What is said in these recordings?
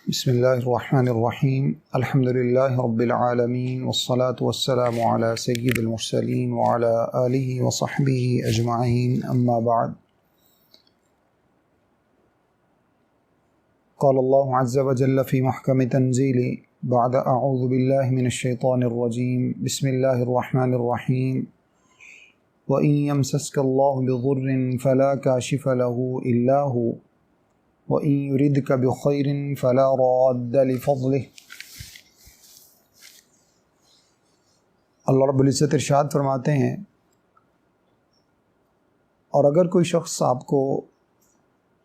بسم اللہ الرحمن الرحیم الحمد للہ رب العالمین والصلاة والسلام علی سید المرسلین وعلی آلہ وصحبہ اجمعین اما بعد قال اللہ عز وجل فی محکم تنزیل بعد اعوذ باللہ من الشیطان الرجیم بسم اللہ الرحمن الرحیم وَإِن يَمْسَسْكَ اللَّهُ بِضُرٍّ فَلَا كَاشِفَ لَهُ إِلَّا هُوَ وَإِن يُرِدْكَ بِخَيْرٍ فَلَا رَادَّ لِفَضْلِهِ۔ اللہ رب العزت ارشاد فرماتے ہیں، اور اگر کوئی شخص آپ کو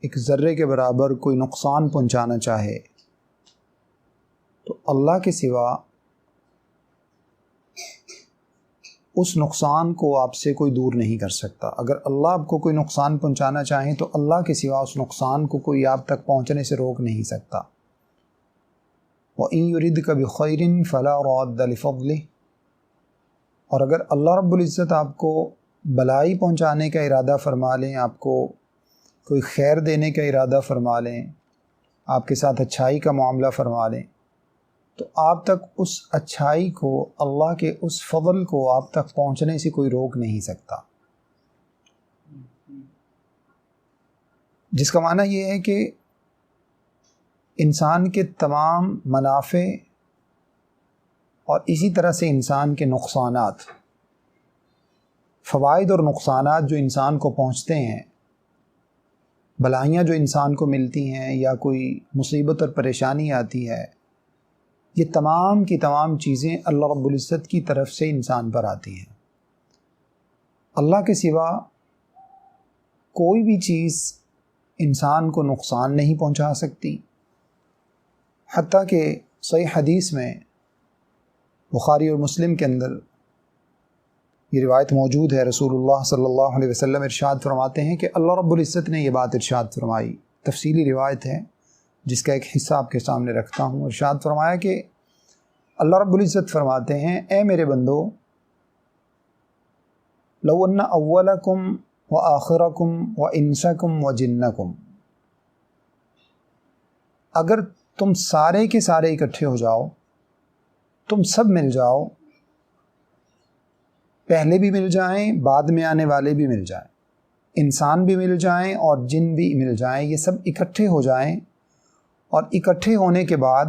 ایک ذرے کے برابر کوئی نقصان پہنچانا چاہے تو اللہ کے سوا اس نقصان کو آپ سے کوئی دور نہیں کر سکتا۔ اگر اللہ آپ کو کوئی نقصان پہنچانا چاہیں تو اللہ کے سوا اس نقصان کو کوئی آپ تک پہنچنے سے روک نہیں سکتا۔ وَإِن يُرِدْكَ بِخَيْرٍ فَلَا رَادَّ لِفَضْلِهِ، اور اگر اللہ رب العزت آپ کو بلائی پہنچانے کا ارادہ فرما لیں، آپ کو کوئی خیر دینے کا ارادہ فرما لیں، آپ کے ساتھ اچھائی کا معاملہ فرما لیں، تو آپ تک اس اچھائی کو، اللہ کے اس فضل کو آپ تک پہنچنے سے کوئی روک نہیں سکتا۔ جس کا معنی یہ ہے کہ انسان کے تمام منافع اور اسی طرح سے انسان کے نقصانات، فوائد اور نقصانات جو انسان کو پہنچتے ہیں، بلائیاں جو انسان کو ملتی ہیں یا کوئی مصیبت اور پریشانی آتی ہے، یہ تمام کی تمام چیزیں اللہ رب العزت کی طرف سے انسان پر آتی ہیں۔ اللہ کے سوا کوئی بھی چیز انسان کو نقصان نہیں پہنچا سکتی، حتیٰ کہ صحیح حدیث میں بخاری اور مسلم کے اندر یہ روایت موجود ہے، رسول اللہ صلی اللہ علیہ وسلم ارشاد فرماتے ہیں کہ اللہ رب العزت نے یہ بات ارشاد فرمائی، تفصیلی روایت ہے جس کا ایک حصہ آپ کے سامنے رکھتا ہوں۔ ارشاد فرمایا کہ اللہ رب العزت فرماتے ہیں، اے میرے بندو، لو ان اولکم وآخرکم وانسکم وجنکم، اگر تم سارے کے سارے اکٹھے ہو جاؤ، تم سب مل جاؤ، پہلے بھی مل جائیں، بعد میں آنے والے بھی مل جائیں، انسان بھی مل جائیں اور جن بھی مل جائیں، یہ سب اکٹھے ہو جائیں اور اکٹھے ہونے کے بعد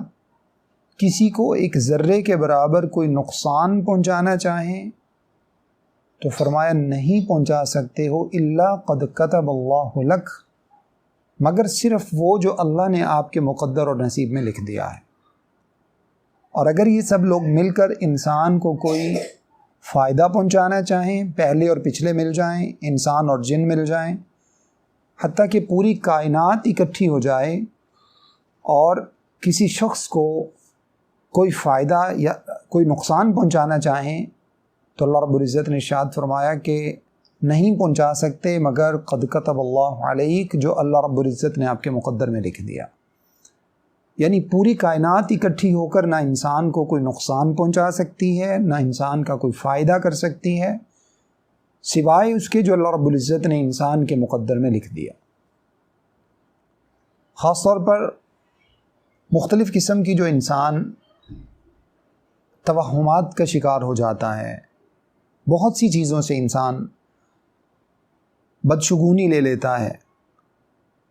کسی کو ایک ذرے کے برابر کوئی نقصان پہنچانا چاہیں تو فرمایا نہیں پہنچا سکتے ہو، الا قد کتب اللہ لک، مگر صرف وہ جو اللہ نے آپ کے مقدر اور نصیب میں لکھ دیا ہے۔ اور اگر یہ سب لوگ مل کر انسان کو کوئی فائدہ پہنچانا چاہیں، پہلے اور پچھلے مل جائیں، انسان اور جن مل جائیں، حتیٰ کہ پوری کائنات اکٹھی ہو جائے اور کسی شخص کو کوئی فائدہ یا کوئی نقصان پہنچانا چاہیں تو اللہ رب العزت نے ارشاد فرمایا کہ نہیں پہنچا سکتے مگر قد کتب اللہ علیک، جو اللہ رب العزت نے آپ کے مقدر میں لکھ دیا۔ یعنی پوری کائنات اکٹھی ہو کر نہ انسان کو کوئی نقصان پہنچا سکتی ہے، نہ انسان کا کوئی فائدہ کر سکتی ہے، سوائے اس کے جو اللہ رب العزت نے انسان کے مقدر میں لکھ دیا۔ خاص طور پر مختلف قسم کی جو انسان توہمات کا شکار ہو جاتا ہے، بہت سی چیزوں سے انسان بدشگونی لے لیتا ہے،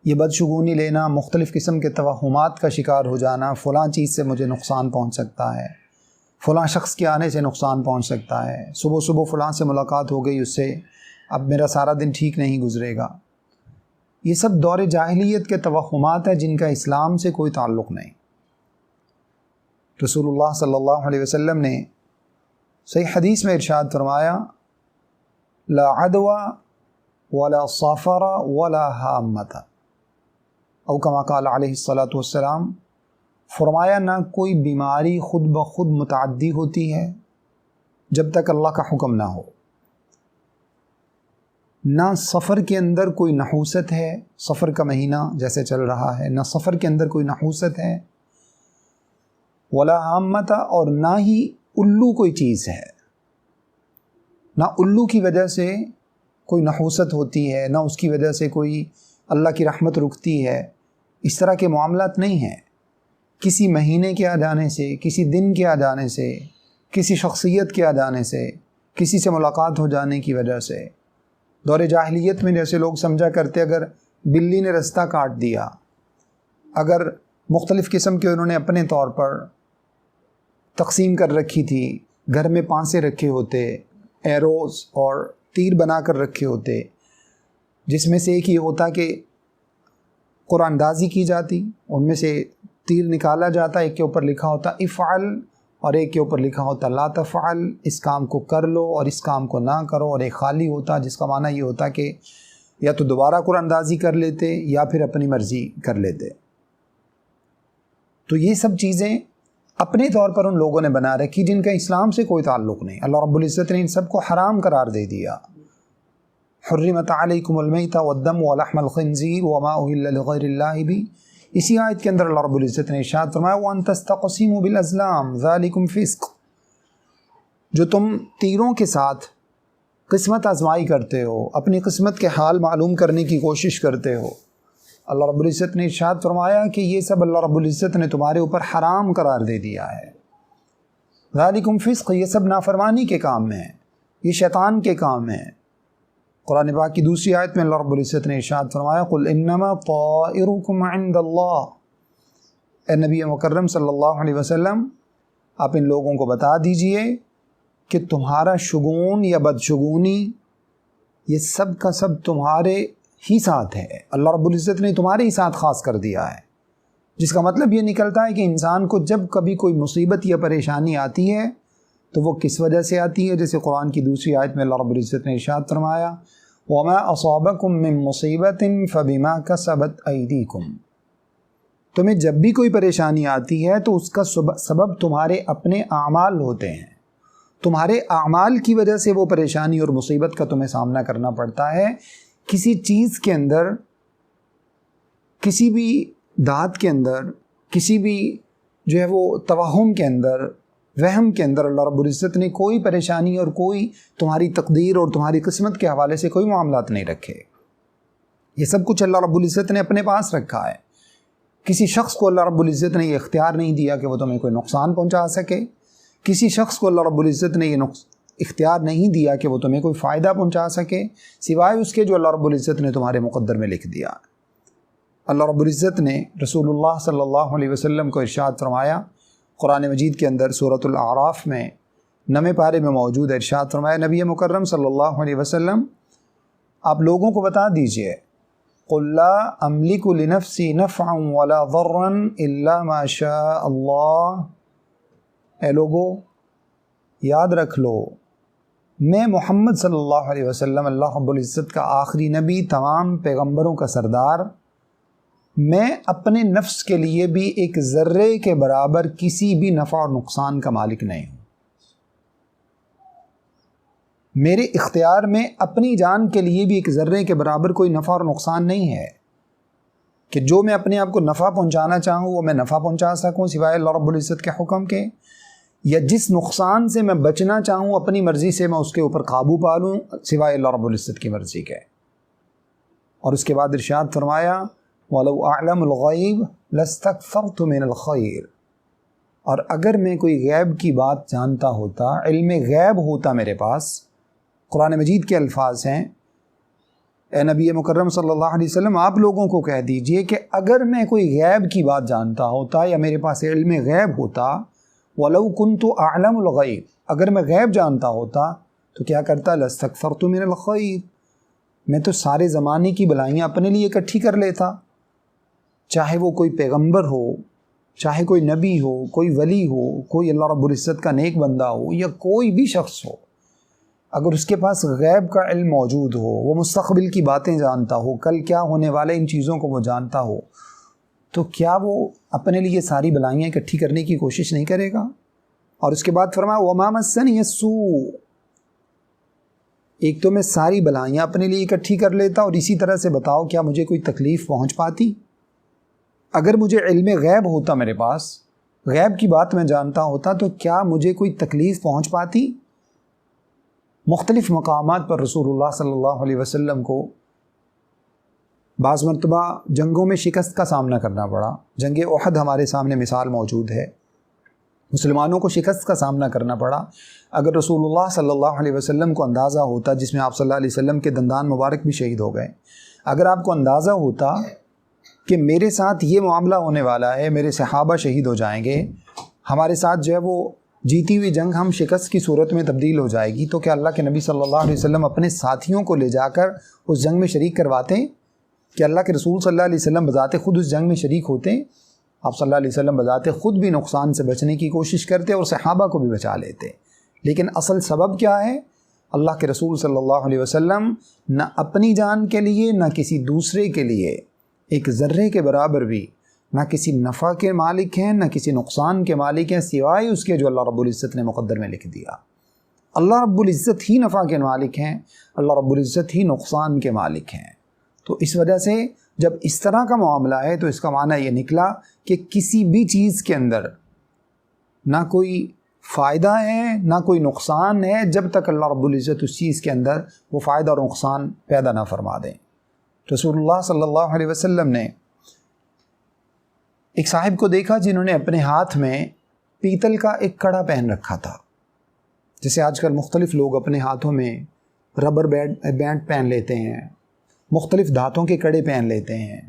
یہ بدشگونی لینا، مختلف قسم کے توہمات کا شکار ہو جانا، فلاں چیز سے مجھے نقصان پہنچ سکتا ہے، فلاں شخص کے آنے سے نقصان پہنچ سکتا ہے، صبح صبح فلاں سے ملاقات ہو گئی، اس سے اب میرا سارا دن ٹھیک نہیں گزرے گا۔ یہ سب دور جاہلیت کے توہمات ہیں جن کا اسلام سے کوئی تعلق نہیں۔ رسول اللہ صلی اللہ علیہ وسلم نے صحیح حدیث میں ارشاد فرمایا، لا عدوى ولا صفر ولا حامۃ، او کما قال علیہ الصلاۃ والسلام، فرمایا نہ کوئی بیماری خود بخود متعدی ہوتی ہے جب تک اللہ کا حکم نہ ہو، نہ سفر کے اندر کوئی نحوست ہے، سفر کا مہینہ جیسے چل رہا ہے، نہ سفر کے اندر کوئی نحوست ہے، ولا حامۃ، اور نہ ہی الو کوئی چیز ہے، نہ الو کی وجہ سے کوئی نحوست ہوتی ہے، نہ اس کی وجہ سے کوئی اللہ کی رحمت رکتی ہے، اس طرح کے معاملات نہیں ہیں۔ کسی مہینے کے آ جانے سے، کسی دن کے آ جانے سے، کسی شخصیت کے آ جانے سے، کسی سے ملاقات ہو جانے کی وجہ سے، دور جاہلیت میں جیسے لوگ سمجھا کرتے اگر بلی نے رستہ کاٹ دیا، اگر مختلف قسم کے انہوں نے اپنے طور پر تقسیم کر رکھی تھی، گھر میں پانسے رکھے ہوتے، ایروز اور تیر بنا کر رکھے ہوتے، جس میں سے ایک یہ ہوتا کہ قرآن اندازی کی جاتی، ان میں سے تیر نکالا جاتا، ایک کے اوپر لکھا ہوتا افعل اور ایک کے اوپر لکھا ہوتا لا تفعل، اس کام کو کر لو اور اس کام کو نہ کرو، اور ایک خالی ہوتا جس کا معنی یہ ہوتا کہ یا تو دوبارہ قرآن اندازی کر لیتے یا پھر اپنی مرضی کر لیتے۔ تو یہ سب چیزیں اپنے طور پر ان لوگوں نے بنا رکھی جن کا اسلام سے کوئی تعلق نہیں۔ اللہ رب العزت نے ان سب کو حرام قرار دے دیا۔ حرمت علیکم المیتۃ والدم ولحم الخنزیر وما اہل لغیر اللہ بھی، اسی آیت کے اندر اللہ رب العزت نے ارشاد فرمایا وان تستقسموا بالازلام ذالکم فسق، جو تم تیروں کے ساتھ قسمت آزمائی کرتے ہو، اپنی قسمت کے حال معلوم کرنے کی کوشش کرتے ہو، اللہ رب العزت نے ارشاد فرمایا کہ یہ سب اللہ رب العزت نے تمہارے اوپر حرام قرار دے دیا ہے۔ ذالکم فسق، یہ سب نافرمانی کے کام ہیں، یہ شیطان کے کام ہیں۔ قرآن پاک کی دوسری آیت میں اللہ رب العزت نے ارشاد فرمایا قل انما طائرکم عند اللہ، اے نبی مکرم صلی اللہ علیہ وسلم آپ ان لوگوں کو بتا دیجئے کہ تمہارا شگون یا بدشگونی یہ سب کا سب تمہارے ہی ساتھ ہے، اللہ رب العزت نے تمہارے ہی ساتھ خاص کر دیا ہے، جس کا مطلب یہ نکلتا ہے کہ انسان کو جب کبھی کوئی مصیبت یا پریشانی آتی ہے تو وہ کس وجہ سے آتی ہے، جیسے قرآن کی دوسری آیت میں اللہ رب العزت نے ارشاد فرمایا وَمَا أَصَابَكُم مِّن مُّصِيبَةٍ فَبِمَا كَسَبَتْ أَيْدِيكُم، تمہیں جب بھی کوئی پریشانی آتی ہے تو اس کا سبب تمہارے اپنے اعمال ہوتے ہیں، تمہارے اعمال کی وجہ سے وہ پریشانی اور مصیبت کا تمہیں سامنا کرنا پڑتا ہے۔ کسی چیز کے اندر، کسی بھی دھات کے اندر، کسی بھی جو ہے وہ توہم کے اندر، وہم کے اندر اللہ رب العزت نے کوئی پریشانی اور کوئی تمہاری تقدیر اور تمہاری قسمت کے حوالے سے کوئی معاملات نہیں رکھے۔ یہ سب کچھ اللہ رب العزت نے اپنے پاس رکھا ہے۔ کسی شخص کو اللہ رب العزت نے یہ اختیار نہیں دیا کہ وہ تمہیں کوئی نقصان پہنچا سکے، کسی شخص کو اللہ رب العزت نے یہ اختیار نہیں دیا کہ وہ تمہیں کوئی فائدہ پہنچا سکے سوائے اس کے جو اللہ رب العزت نے تمہارے مقدر میں لکھ دیا۔ اللہ رب العزت نے رسول اللہ صلی اللہ علیہ وسلم کو ارشاد فرمایا، قرآن مجید کے اندر سورۃ الاعراف میں 9 پارے میں موجود ہے، ارشاد فرمایا نبی مکرم صلی اللہ علیہ وسلم آپ لوگوں کو بتا دیجئے قُلْ لَا أَمْلِكُ لِنَفْسِي نَفْعًا وَلَا ضَرًّا إِلَّا مَا شَاءَ اللَّهُ، اے لوگو یاد رکھ لو میں محمد صلی اللہ علیہ وسلم اللہ رب العزت کا آخری نبی، تمام پیغمبروں کا سردار، میں اپنے نفس کے لیے بھی ایک ذرے کے برابر کسی بھی نفع اور نقصان کا مالک نہیں ہوں۔ میرے اختیار میں اپنی جان کے لیے بھی ایک ذرے کے برابر کوئی نفع اور نقصان نہیں ہے کہ جو میں اپنے آپ کو نفع پہنچانا چاہوں وہ میں نفع پہنچا سکوں سوائے اللہ رب العزت کے حکم کے، یا جس نقصان سے میں بچنا چاہوں اپنی مرضی سے میں اس کے اوپر قابو پا لوں سوائے اللہ رب العزت کی مرضی کے۔ اور اس کے بعد ارشاد فرمایا وَلَوْ أَعْلَمُ الْغَيْبَ لَاسْتَكْثَرْتُ مِنَ الْخَيْرِ، اور اگر میں کوئی غیب کی بات جانتا ہوتا، علم غیب ہوتا میرے پاس، قرآن مجید کے الفاظ ہیں، اے نبی مکرم صلی اللہ علیہ وسلم آپ لوگوں کو کہہ دیجئے کہ اگر میں کوئی غیب کی بات جانتا ہوتا یا میرے پاس علم غیب ہوتا، وَلَوْ كُنْتُ أَعْلَمُ الْغَيْبَ، اگر میں غیب جانتا ہوتا تو کیا کرتا لَاسْتَكْثَرْتُ مِنَ الْخَيْرِ، میں تو سارے زمانے کی بلائیاں اپنے لیے اکٹھی کر لیتا، چاہے وہ کوئی پیغمبر ہو، چاہے کوئی نبی ہو، کوئی ولی ہو، کوئی اللہ رب العزت کا نیک بندہ ہو، یا کوئی بھی شخص ہو، اگر اس کے پاس غیب کا علم موجود ہو، وہ مستقبل کی باتیں جانتا ہو، کل کیا ہونے والے ان چیزوں کو وہ جانتا ہو، تو کیا وہ اپنے لیے ساری بلائیاں اکٹھی کرنے کی کوشش نہیں کرے گا؟ اور اس کے بعد فرمایا وَمَا مَسَّنِيَ السُّوءُ، ایک تو میں ساری بلائیاں اپنے لیے اکٹھی کر لیتا، اور اسی طرح سے بتاؤ کیا مجھے کوئی تکلیف پہنچ پاتی؟ اگر مجھے علم غیب ہوتا میرے پاس، غیب کی بات میں جانتا ہوتا، تو کیا مجھے کوئی تکلیف پہنچ پاتی؟ مختلف مقامات پر رسول اللہ صلی اللہ علیہ وسلم کو بعض مرتبہ جنگوں میں شکست کا سامنا کرنا پڑا. جنگ احد ہمارے سامنے مثال موجود ہے، مسلمانوں کو شکست کا سامنا کرنا پڑا. اگر رسول اللہ صلی اللہ علیہ وسلم کو اندازہ ہوتا، جس میں آپ صلی اللہ علیہ وسلم کے دندان مبارک بھی شہید ہو گئے، اگر آپ کو اندازہ ہوتا کہ میرے ساتھ یہ معاملہ ہونے والا ہے، میرے صحابہ شہید ہو جائیں گے، ہمارے ساتھ جو ہے وہ جیتی ہوئی جنگ ہم شکست کی صورت میں تبدیل ہو جائے گی، تو کیا اللہ کے نبی صلی اللہ علیہ وسلم اپنے ساتھیوں کو لے جا کر اس جنگ میں شریک کرواتے ہیں؟ کہ اللہ کے رسول صلی اللہ علیہ وسلم بذات خود اس جنگ میں شریک ہوتے ہیں؟ آپ صلی اللہ علیہ وسلم بذات خود بھی نقصان سے بچنے کی کوشش کرتے اور صحابہ کو بھی بچا لیتے. لیکن اصل سبب کیا ہے؟ اللہ کے رسول صلی اللہ علیہ وسلم نہ اپنی جان کے لیے نہ کسی دوسرے کے لیے ایک ذرے کے برابر بھی نہ کسی نفع کے مالک ہیں نہ کسی نقصان کے مالک ہیں، سوائے اس کے جو اللہ رب العزت نے مقدر میں لکھ دیا. اللہ رب العزت ہی نفع کے مالک ہیں، اللہ رب العزت ہی نقصان کے مالک ہیں. تو اس وجہ سے جب اس طرح کا معاملہ ہے تو اس کا معنی یہ نکلا کہ کسی بھی چیز کے اندر نہ کوئی فائدہ ہے نہ کوئی نقصان ہے جب تک اللہ رب العزت اس چیز کے اندر وہ فائدہ اور نقصان پیدا نہ فرما دیں. رسول اللہ صلی اللہ علیہ وسلم نے ایک صاحب کو دیکھا جنہوں نے اپنے ہاتھ میں پیتل کا ایک کڑا پہن رکھا تھا. جیسے آج کل مختلف لوگ اپنے ہاتھوں میں ربر بینڈ پہن لیتے ہیں، مختلف دھاتوں کے کڑے پہن لیتے ہیں،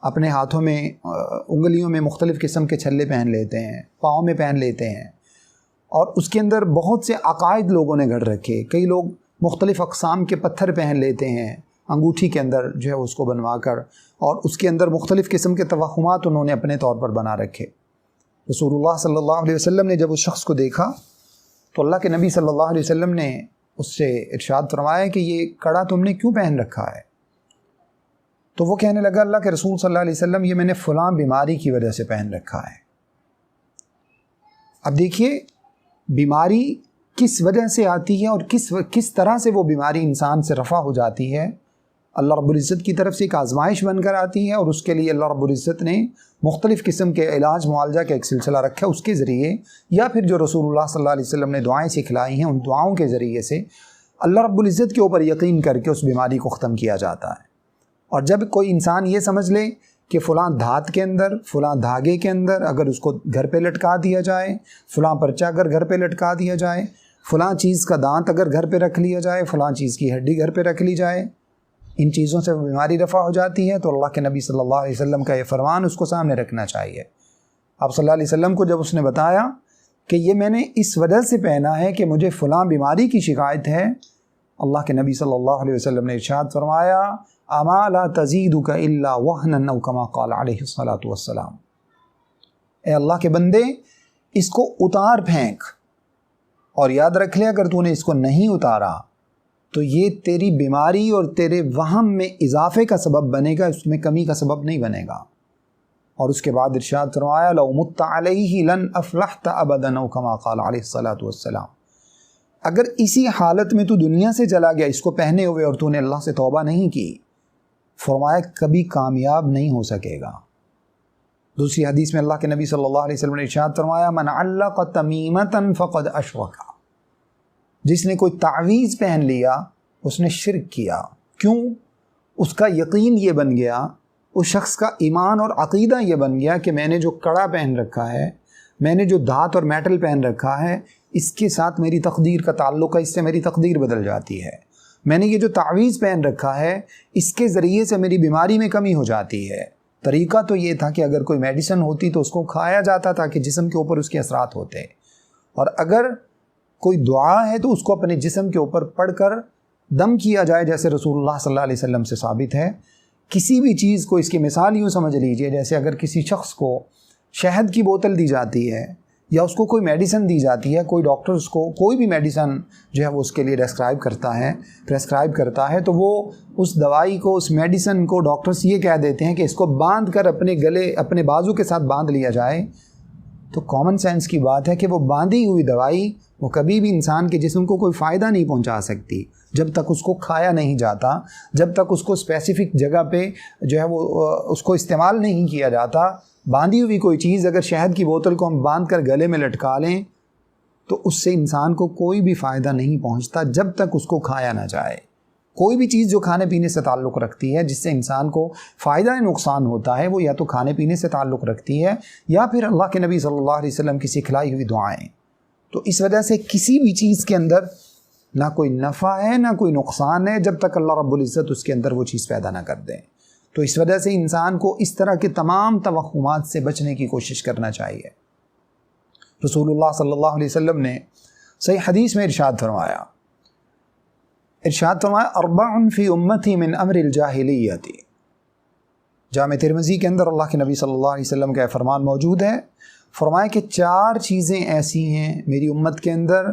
اپنے ہاتھوں میں انگلیوں میں مختلف قسم کے چھلے پہن لیتے ہیں، پاؤں میں پہن لیتے ہیں، اور اس کے اندر بہت سے عقائد لوگوں نے گھڑ رکھے. کئی لوگ مختلف اقسام کے پتھر پہن لیتے ہیں انگوٹھی کے اندر جو ہے اس کو بنوا کر، اور اس کے اندر مختلف قسم کے توہمات انہوں نے اپنے طور پر بنا رکھے. رسول اللہ صلی اللہ علیہ وسلم نے جب اس شخص کو دیکھا تو اللہ کے نبی صلی اللہ علیہ وسلم نے اس سے ارشاد فرمایا کہ یہ کڑا تم نے کیوں پہن رکھا ہے؟ تو وہ کہنے لگا اللہ کے رسول صلی اللہ علیہ وسلم یہ میں نے فلاں بیماری کی وجہ سے پہن رکھا ہے. اب دیکھیے بیماری کس وجہ سے آتی ہے اور کس طرح سے وہ بیماری انسان سے رفع ہو جاتی ہے. اللہ رب العزت کی طرف سے ایک آزمائش بن کر آتی ہے، اور اس کے لیے اللہ رب العزت نے مختلف قسم کے علاج معالجہ کا ایک سلسلہ رکھا ہے. اس کے ذریعے یا پھر جو رسول اللہ صلی اللہ علیہ وسلم نے دعائیں سکھلائی ہیں ان دعاؤں کے ذریعے سے اللہ رب العزت کے اوپر یقین کر کے اس بیماری کو ختم کیا جاتا ہے. اور جب کوئی انسان یہ سمجھ لے کہ فلاں دھات کے اندر، فلاں دھاگے کے اندر اگر اس کو گھر پہ لٹکا دیا جائے، فلاں پرچہ اگر گھر پہ لٹکا دیا جائے، فلاں چیز کا دانت اگر گھر پہ رکھ لیا جائے، فلاں چیز کی ہڈی گھر پہ رکھ لی جائے، ان چیزوں سے بیماری رفع ہو جاتی ہے، تو اللہ کے نبی صلی اللہ علیہ وسلم کا یہ فرمان اس کو سامنے رکھنا چاہیے. آپ صلی اللہ علیہ وسلم کو جب اس نے بتایا کہ یہ میں نے اس وجہ سے پہنا ہے کہ مجھے فلاں بیماری کی شکایت ہے، اللہ کے نبی صلی اللہ علیہ وسلم نے ارشاد فرمایا اما لا تزیدک الا وہنا او کما قال علیہ الصلاۃ والسلام، اے اللہ کے بندے اس کو اتار پھینک، اور یاد رکھ لے اگر تو نے اس کو نہیں اتارا تو یہ تیری بیماری اور تیرے وہم میں اضافے کا سبب بنے گا، اس میں کمی کا سبب نہیں بنے گا. اور اس کے بعد ارشاد فرمایا لو مت علیہ لن افلحت ابدا او کما قال علیہ الصلاۃ والسلام، اگر اسی حالت میں تو دنیا سے چلا گیا اس کو پہنے ہوئے اور تو نے اللہ سے توبہ نہیں کی، فرمایا کبھی کامیاب نہیں ہو سکے گا. دوسری حدیث میں اللہ کے نبی صلی اللہ علیہ وسلم نے ارشاد فرمایا من علق تمیمۃ فقد اشرک، جس نے کوئی تعویذ پہن لیا اس نے شرک کیا. کیوں؟ اس کا یقین یہ بن گیا، اس شخص کا ایمان اور عقیدہ یہ بن گیا کہ میں نے جو کڑا پہن رکھا ہے، میں نے جو دھات اور میٹل پہن رکھا ہے، اس کے ساتھ میری تقدیر کا تعلق ہے، اس سے میری تقدیر بدل جاتی ہے. میں نے یہ جو تعویذ پہن رکھا ہے اس کے ذریعے سے میری بیماری میں کمی ہو جاتی ہے. طریقہ تو یہ تھا کہ اگر کوئی میڈیسن ہوتی تو اس کو کھایا جاتا تاکہ جسم کے اوپر اس کے اثرات ہوتے، اور اگر کوئی دعا ہے تو اس کو اپنے جسم کے اوپر پڑھ کر دم کیا جائے، جیسے رسول اللہ صلی اللہ علیہ وسلم سے ثابت ہے. کسی بھی چیز کو اس کی مثال یوں سمجھ لیجئے جیسے اگر کسی شخص کو شہد کی بوتل دی جاتی ہے یا اس کو کوئی میڈیسن دی جاتی ہے، کوئی ڈاکٹر اس کو کوئی بھی میڈیسن جو ہے وہ اس کے لیے پریسکرائب کرتا ہے تو وہ اس دوائی کو، اس میڈیسن کو ڈاکٹرز یہ کہہ دیتے ہیں کہ اس کو باندھ کر اپنے گلے، اپنے بازو کے ساتھ باندھ لیا جائے. تو کامن سینس کی بات ہے کہ وہ باندھی ہوئی دوائی وہ کبھی بھی انسان کے جسم کو کوئی فائدہ نہیں پہنچا سکتی جب تک اس کو کھایا نہیں جاتا، جب تک اس کو اسپیسیفک جگہ پہ جو ہے وہ اس کو استعمال نہیں کیا جاتا. باندھی ہوئی کوئی چیز، اگر شہد کی بوتل کو ہم باندھ کر گلے میں لٹکا لیں تو اس سے انسان کو کوئی بھی فائدہ نہیں پہنچتا جب تک اس کو کھایا نہ جائے. کوئی بھی چیز جو کھانے پینے سے تعلق رکھتی ہے، جس سے انسان کو فائدہ یا نقصان ہوتا ہے، وہ یا تو کھانے پینے سے تعلق رکھتی ہے یا پھر اللہ کے نبی صلی اللہ علیہ وسلم کی سکھلائی ہوئی دعائیں۔ تو اس وجہ سے کسی بھی چیز کے اندر نہ کوئی نفع ہے نہ کوئی نقصان ہے جب تک اللہ رب العزت اس کے اندر وہ چیز پیدا نہ کر دیں۔ تو اس وجہ سے انسان کو اس طرح کے تمام توہمات سے بچنے کی کوشش کرنا چاہیے۔ رسول اللہ صلی اللہ علیہ وسلم نے صحیح حدیث میں ارشاد فرمایا اربع فی امتی من امر الجاہلیت۔ جامع ترمذی کے اندر اللہ کے نبی صلی اللہ علیہ وسلم کا فرمان موجود ہے، فرمایا کہ 4 چیزیں ایسی ہیں میری امت کے اندر،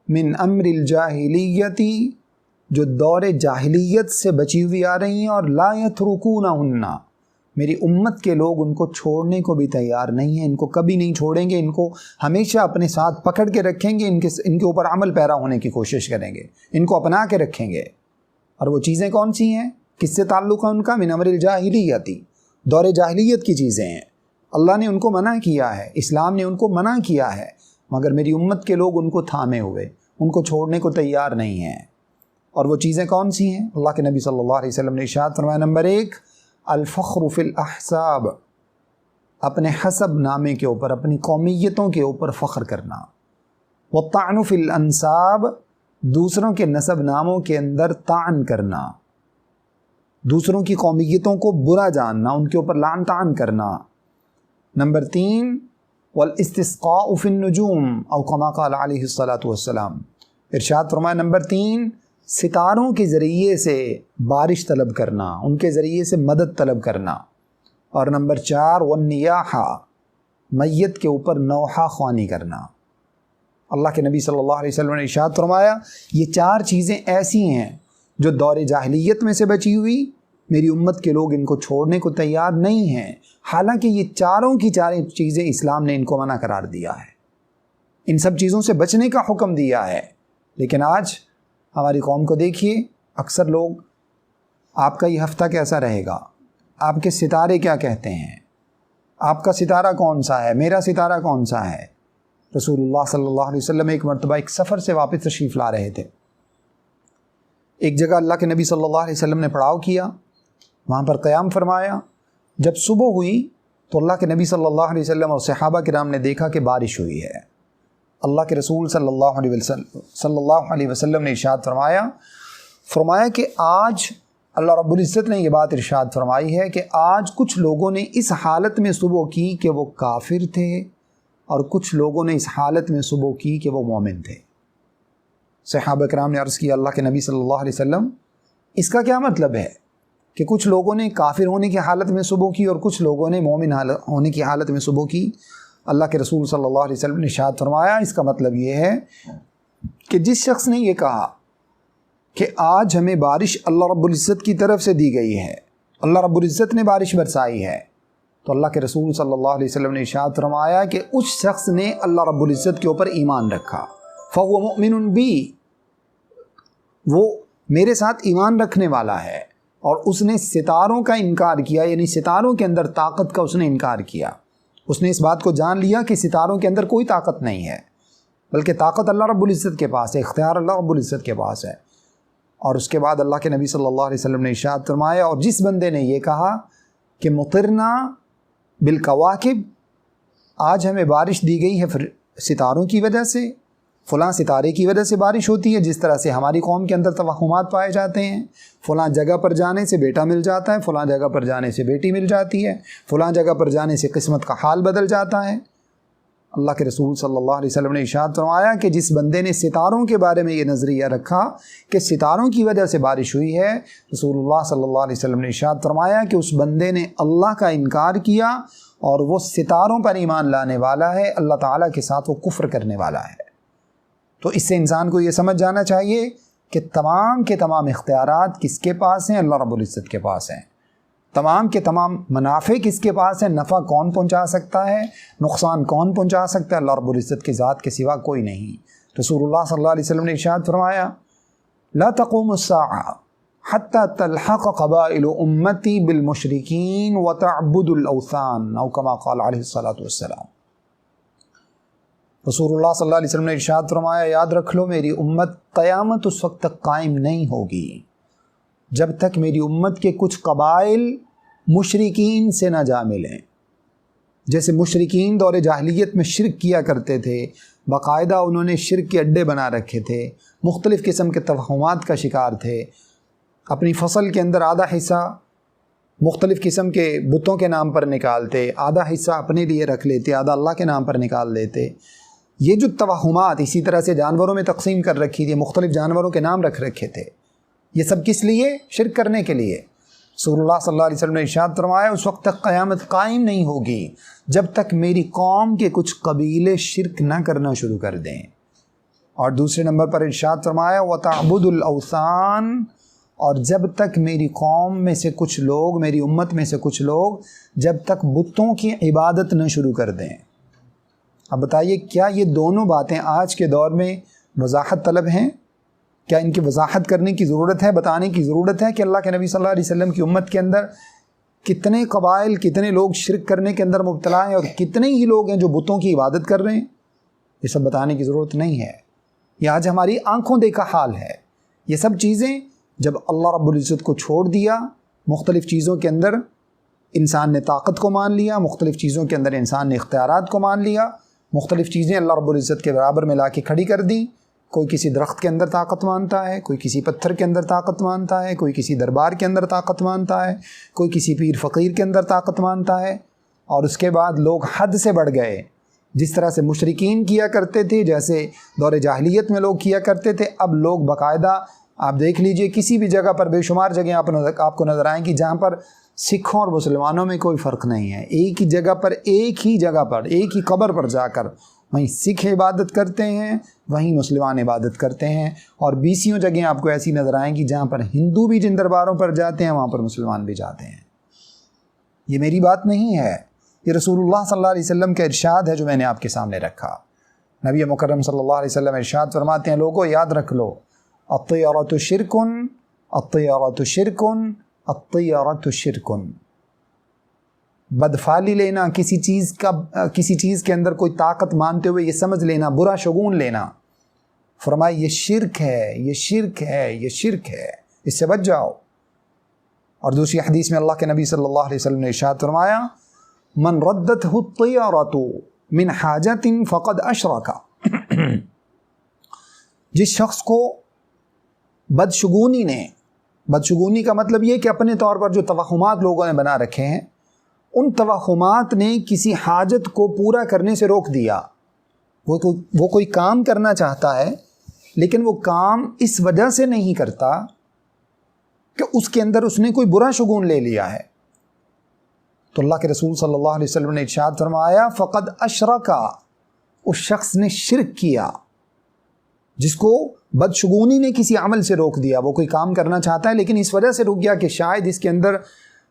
من امر الجاہلیتی، جو دور جاہلیت سے بچی ہوئی آ رہی ہیں، اور لا یترکونہن، میری امت کے لوگ ان کو چھوڑنے کو بھی تیار نہیں ہیں، ان کو کبھی نہیں چھوڑیں گے، ان کو ہمیشہ اپنے ساتھ پکڑ کے رکھیں گے، ان کے اوپر عمل پیرا ہونے کی کوشش کریں گے، ان کو اپنا کے رکھیں گے۔ اور وہ چیزیں کون سی ہیں؟ کس سے تعلق ہے ان کا؟ من امر الجاہلیتی، دور جاہلیت کی چیزیں ہیں۔ اللہ نے ان کو منع کیا ہے، اسلام نے ان کو منع کیا ہے، مگر میری امت کے لوگ ان کو تھامے ہوئے، ان کو چھوڑنے کو تیار نہیں ہیں۔ اور وہ چیزیں کون سی ہیں؟ اللہ کے نبی صلی اللہ علیہ وسلم نے ارشاد فرمایا، نمبر 1، الفخر فی الاحساب، اپنے حسب نامے کے اوپر، اپنی قومیتوں کے اوپر فخر کرنا، والطعن فی الانساب، دوسروں کے نسب ناموں کے اندر طعن کرنا، دوسروں کی قومیتوں کو برا جاننا، ان کے اوپر لعن طعن کرنا۔ نمبر 3، والاستسقاء فی النجوم، او کما قال علیہ الصلاۃ والسلام، ارشاد فرمایا نمبر 3، ستاروں کے ذریعے سے بارش طلب کرنا، ان کے ذریعے سے مدد طلب کرنا۔ اور نمبر 4، والنیاحہ، میت کے اوپر نوحہ خوانی کرنا۔ اللہ کے نبی صلی اللہ علیہ وسلم نے ارشاد فرمایا یہ 4 چیزیں ایسی ہیں جو دور جاہلیت میں سے بچی ہوئی، میری امت کے لوگ ان کو چھوڑنے کو تیار نہیں ہیں، حالانکہ یہ چاروں کی چاریں چیزیں اسلام نے ان کو منع قرار دیا ہے، ان سب چیزوں سے بچنے کا حکم دیا ہے۔ لیکن آج ہماری قوم کو دیکھیے، اکثر لوگ، آپ کا یہ ہفتہ کیسا رہے گا، آپ کے ستارے کیا کہتے ہیں، آپ کا ستارہ کون سا ہے، میرا ستارہ کون سا ہے۔ رسول اللہ صلی اللہ علیہ وسلم ایک مرتبہ ایک سفر سے واپس تشریف لا رہے تھے، ایک جگہ اللہ کے نبی صلی اللہ علیہ وسلم نے پڑاؤ کیا، وہاں پر قیام فرمایا۔ جب صبح ہوئی تو اللہ کے نبی صلی اللہ علیہ وسلم اور صحابہ کرام نے دیکھا کہ بارش ہوئی ہے۔ اللہ کے رسول صلی اللہ علیہ وسلم نے ارشاد فرمایا کہ آج اللہ رب العزت نے یہ بات ارشاد فرمائی ہے کہ آج کچھ لوگوں نے اس حالت میں صبح کی کہ وہ کافر تھے، اور کچھ لوگوں نے اس حالت میں صبح کی کہ وہ مومن تھے۔ صحابہ کرام نے عرض کیا، اللہ کے نبی صلی اللہ علیہ وسلم، اس کا کیا مطلب ہے کہ کچھ لوگوں نے کافر ہونے کی حالت میں صبح کی اور کچھ لوگوں نے مومن ہونے کی حالت میں صبح کی؟ اللہ کے رسول صلی اللہ علیہ وسلم نے ارشاد فرمایا اس کا مطلب یہ ہے کہ جس شخص نے یہ کہا کہ آج ہمیں بارش اللہ رب العزت کی طرف سے دی گئی ہے، اللہ رب العزت نے بارش برسائی ہے، تو اللہ کے رسول صلی اللہ علیہ وسلم نے ارشاد فرمایا کہ اس شخص نے اللہ رب العزت کے اوپر ایمان رکھا، فَهُوَ مُؤْمِنٌ بِي، وہ میرے ساتھ ایمان رکھنے والا ہے، اور اس نے ستاروں کا انکار کیا، یعنی ستاروں کے اندر طاقت کا اس نے انکار کیا۔ اس نے اس بات کو جان لیا کہ ستاروں کے اندر کوئی طاقت نہیں ہے، بلکہ طاقت اللہ رب العزت کے پاس ہے، اختیار اللہ رب العزت کے پاس ہے۔ اور اس کے بعد اللہ کے نبی صلی اللہ علیہ وسلم نے ارشاد فرمایا، اور جس بندے نے یہ کہا کہ مطرنا بالکواکب، آج ہمیں بارش دی گئی ہے ستاروں کی وجہ سے، فلاں ستارے کی وجہ سے بارش ہوتی ہے، جس طرح سے ہماری قوم کے اندر توہمات پائے جاتے ہیں، فلاں جگہ پر جانے سے بیٹا مل جاتا ہے، فلاں جگہ پر جانے سے بیٹی مل جاتی ہے، فلاں جگہ پر جانے سے قسمت کا حال بدل جاتا ہے۔ اللہ کے رسول صلی اللہ علیہ وسلم نے ارشاد فرمایا کہ جس بندے نے ستاروں کے بارے میں یہ نظریہ رکھا کہ ستاروں کی وجہ سے بارش ہوئی ہے، رسول اللہ صلی اللہ علیہ وسلم نے ارشاد فرمایا کہ اس بندے نے اللہ کا انکار کیا، اور وہ ستاروں پر ایمان لانے والا ہے، اللہ تعالیٰ کے ساتھ وہ کفر کرنے والا ہے۔ تو اس سے انسان کو یہ سمجھ جانا چاہیے کہ تمام کے تمام اختیارات کس کے پاس ہیں؟ اللہ رب العزت کے پاس ہیں۔ تمام کے تمام منافع کس کے پاس ہیں؟ نفع کون پہنچا سکتا ہے، نقصان کون پہنچا سکتا ہے؟ اللہ رب العزت کی ذات کے سوا کوئی نہیں۔ رسول اللہ صلی اللہ علیہ وسلم نے ارشاد فرمایا، لا تقوم الساعة حتى تلحق قبائل امتی بالمشرکین وتعبد الاوثان، او کما قال علیہ الصلاۃ والسلام۔ رسول اللہ صلی اللہ علیہ وسلم نے ارشاد فرمایا، یاد رکھ لو میری امت قیامت اس وقت تک قائم نہیں ہوگی جب تک میری امت کے کچھ قبائل مشرکین سے نہ جا ملیں. جیسے مشرکین دور جاہلیت میں شرک کیا کرتے تھے، باقاعدہ انہوں نے شرک کے اڈے بنا رکھے تھے، مختلف قسم کے توہمات کا شکار تھے، اپنی فصل کے اندر آدھا حصہ مختلف قسم کے بتوں کے نام پر نکالتے، آدھا حصہ اپنے لیے رکھ لیتے، آدھا اللہ کے نام پر نکال دیتے. یہ جو توہمات اسی طرح سے جانوروں میں تقسیم کر رکھی تھی، مختلف جانوروں کے نام رکھ رکھے تھے، یہ سب کس لیے؟ شرک کرنے کے لیے. رسول اللہ صلی اللہ علیہ وسلم نے ارشاد فرمایا اس وقت تک قیامت قائم نہیں ہوگی جب تک میری قوم کے کچھ قبیلے شرک نہ کرنا شروع کر دیں. اور دوسرے نمبر پر ارشاد فرمایا وَتَعْبُدُ الْأَوْثَانِ، اور جب تک میری قوم میں سے کچھ لوگ، میری امت میں سے کچھ لوگ جب تک بتوں کی عبادت نہ شروع کر دیں. اب بتائیے کیا یہ دونوں باتیں آج کے دور میں وضاحت طلب ہیں؟ کیا ان کی وضاحت کرنے کی ضرورت ہے، بتانے کی ضرورت ہے کہ اللہ کے نبی صلی اللہ علیہ وسلم کی امت کے اندر کتنے قبائل، کتنے لوگ شرک کرنے کے اندر مبتلا ہیں اور کتنے ہی لوگ ہیں جو بتوں کی عبادت کر رہے ہیں؟ یہ سب بتانے کی ضرورت نہیں ہے، یہ آج ہماری آنکھوں دیکھا حال ہے. یہ سب چیزیں جب اللہ رب العزت کو چھوڑ دیا، مختلف چیزوں کے اندر انسان نے طاقت کو مان لیا، مختلف چیزوں کے اندر انسان نے اختیارات کو مان لیا، مختلف چیزیں اللہ رب العزت کے برابر میں لا کے کھڑی کر دیں. کوئی کسی درخت کے اندر طاقت مانتا ہے، کوئی کسی پتھر کے اندر طاقت مانتا ہے، کوئی کسی دربار کے اندر طاقت مانتا ہے، کوئی کسی پیر فقیر کے اندر طاقت مانتا ہے. اور اس کے بعد لوگ حد سے بڑھ گئے، جس طرح سے مشرکین کیا کرتے تھے، جیسے دور جاہلیت میں لوگ کیا کرتے تھے. اب لوگ باقاعدہ آپ دیکھ لیجئے کسی بھی جگہ پر بے شمار جگہیں آپ کو نظر آئیں گی جہاں پر سکھوں اور مسلمانوں میں کوئی فرق نہیں ہے. ایک ہی جگہ پر ایک ہی قبر پر جا کر وہیں سکھ عبادت کرتے ہیں، وہیں مسلمان عبادت کرتے ہیں. اور بیسیوں جگہیں آپ کو ایسی نظر آئیں گی جہاں پر ہندو بھی جن درباروں پر جاتے ہیں وہاں پر مسلمان بھی جاتے ہیں. یہ میری بات نہیں ہے، یہ رسول اللہ صلی اللہ علیہ وسلم کا ارشاد ہے جو میں نے آپ کے سامنے رکھا. نبی مکرم صلی اللہ علیہ وسلم ارشاد فرماتے ہیں لوگوں یاد رکھ لو الطیرۃ شرک، الطیرۃ شرک، الطیرۃ شرک. بدفعلی لینا، کسی چیز کے اندر کوئی طاقت مانتے ہوئے یہ سمجھ لینا، برا شگون لینا، فرمایا یہ شرک ہے، یہ شرک ہے، یہ شرک ہے، اس سے بچ جاؤ. اور دوسری حدیث میں اللہ کے نبی صلی اللہ علیہ وسلم نے ارشاد فرمایا من ردته الطیرۃ من حاجت فقد اشرک. جس شخص کو بدشگونی کا مطلب یہ کہ اپنے طور پر جو توہمات لوگوں نے بنا رکھے ہیں، ان توہمات نے کسی حاجت کو پورا کرنے سے روک دیا. وہ کوئی کام کرنا چاہتا ہے لیکن وہ کام اس وجہ سے نہیں کرتا کہ اس کے اندر اس نے کوئی برا شگون لے لیا ہے، تو اللہ کے رسول صلی اللہ علیہ وسلم نے ارشاد فرمایا فقد اشرکا، اس شخص نے شرک کیا. جس کو بدشگونی نے کسی عمل سے روک دیا، وہ کوئی کام کرنا چاہتا ہے لیکن اس وجہ سے رک گیا کہ شاید اس کے اندر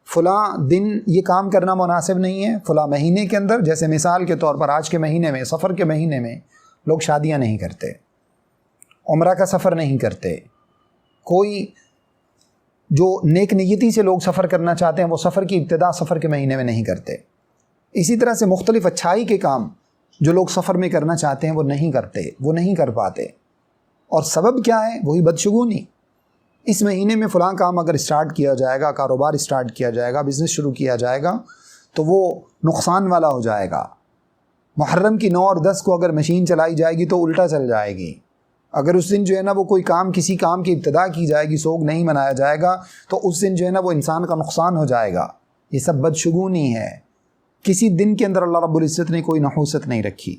فلاں دن یہ کام کرنا مناسب نہیں ہے، فلاں مہینے کے اندر، جیسے مثال کے طور پر آج کے مہینے میں، سفر کے مہینے میں لوگ شادیاں نہیں کرتے، عمرہ کا سفر نہیں کرتے، کوئی جو نیک نیتی سے لوگ سفر کرنا چاہتے ہیں وہ سفر کی ابتدا سفر کے مہینے میں نہیں کرتے. اسی طرح سے مختلف اچھائی کے کام جو لوگ سفر میں کرنا چاہتے ہیں وہ نہیں کرتے، وہ نہیں کر پاتے. اور سبب کیا ہے؟ وہی بدشگونی. اس مہینے میں فلاں کام اگر اسٹارٹ کیا جائے گا، کاروبار اسٹارٹ کیا جائے گا، بزنس شروع کیا جائے گا تو وہ نقصان والا ہو جائے گا. محرم کی 9 اور 10 کو اگر مشین چلائی جائے گی تو الٹا چل جائے گی. اگر اس دن جو ہے نا وہ کوئی کام، کسی کام کی ابتدا کی جائے گی، سوگ نہیں منایا جائے گا تو اس دن جو ہے نا وہ انسان کا نقصان ہو جائے گا. یہ سب بدشگونی ہے. کسی دن کے اندر اللہ رب العزت نے کوئی نحوست نہیں رکھی.